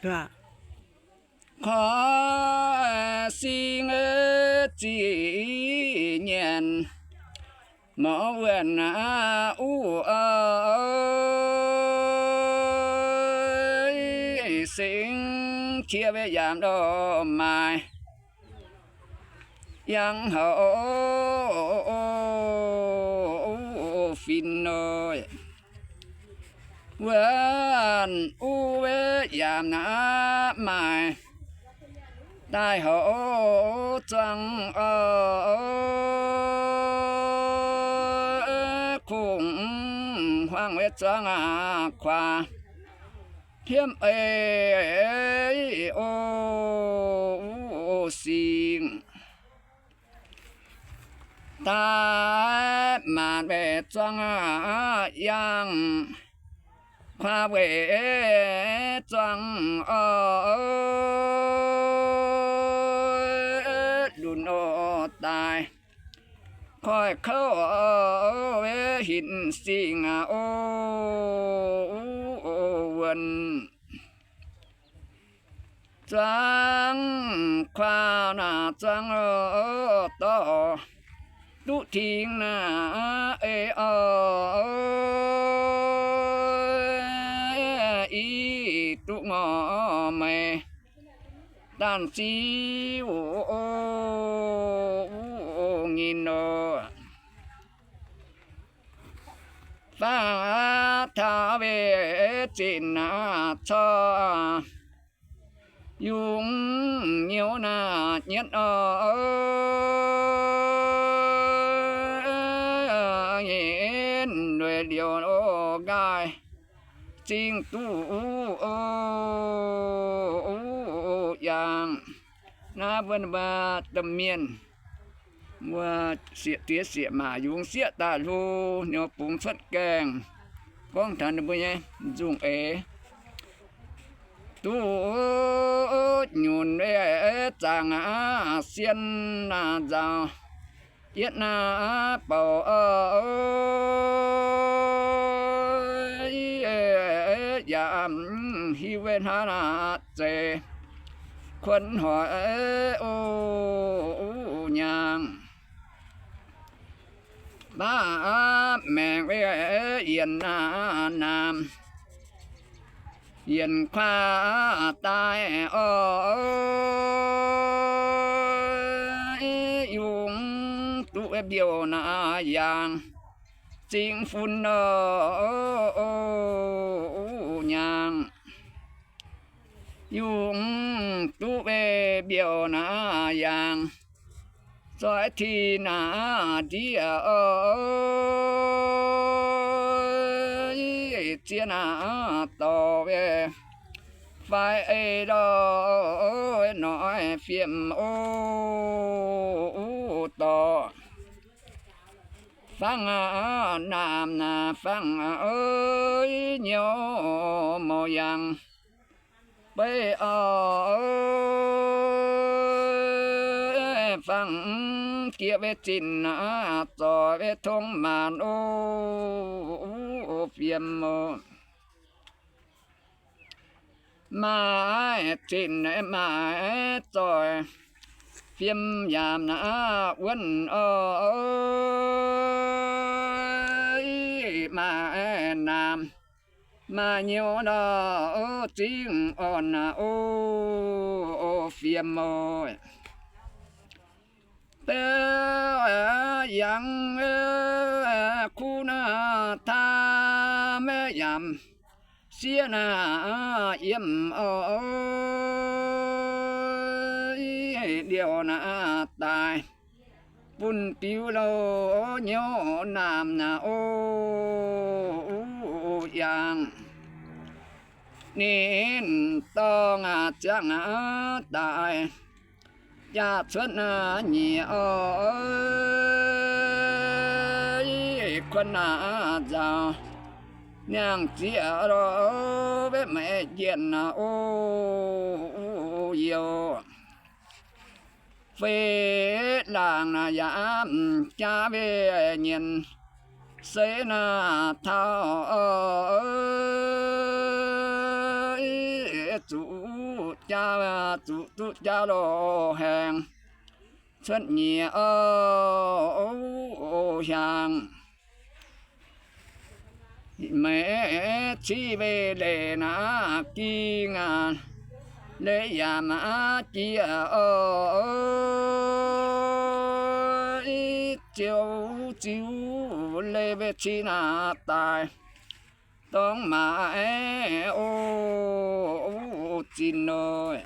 Dạ. ขอสิ่งจีเนียนหมอเวนอู้สิ่งเขียวอยามดอกไม้ยังเหาฟินน้อยเวนอู้เวยามน้ำไม้ได้เหาจังคงหวังเวจังควาเทียมโอสิงตามาเวจังยังควาเวจังดุนโอตายคอยเข้าเวหินสิงโอวันจังควานาจังต่อดุทิ้งนาอีตุงอเมด้านจีโองินโนฟ้าทาเวจินาชอยุงเหนียวนาเนียดเห็นด้วยเดียวโอกายจริงตู้อย่างน้าเวนบาตะเมียนว่าเสียเตี้ยเสียมายุงเสียตาลูเหนียวปุ่งฟัดแกงก้องทานบุญยังจุงตู้หยุนจางเสียนนาจาเย็ดนาเป่ายามฮิเวนหานาเจควันหอยยางบ้าแมงเอียนนานามเย็นควาตายยุงตุเบียวนาอย่างจริงฝุ่นอย่างยุงตุเบียวนาอย่างสอยทีนาเดียเจียนาต่อเวไฟดอยน้อยเฟียมต่อฟังนามนาฟังเหนียวโมยังไปฟังเกียเวจินนาต่อเวทงมานเฟียมมาจินมาจอยเฟียมยามนาวันมานามมาเนียวดอจริงอ่อนเฟียมเตยังคุณธาแม่ยำเสียนาเยี่ยมเดียวนาตายปุ่นปิวโลเนียวนามนายังนี่ต้องจังตายยาชนะเหนียวคนน่าจะยังเสียรอเวแม่เย็นโยเฟลางนายามจาเวเนียนเสนาเท่าจู cha tu cha lo hàng xuất nhẹ ô hàng mẹ chi về lệ na chi ngàn lệ ya ma chi chiếu chiếu lệ về chi na tài tông mà ô chín ơi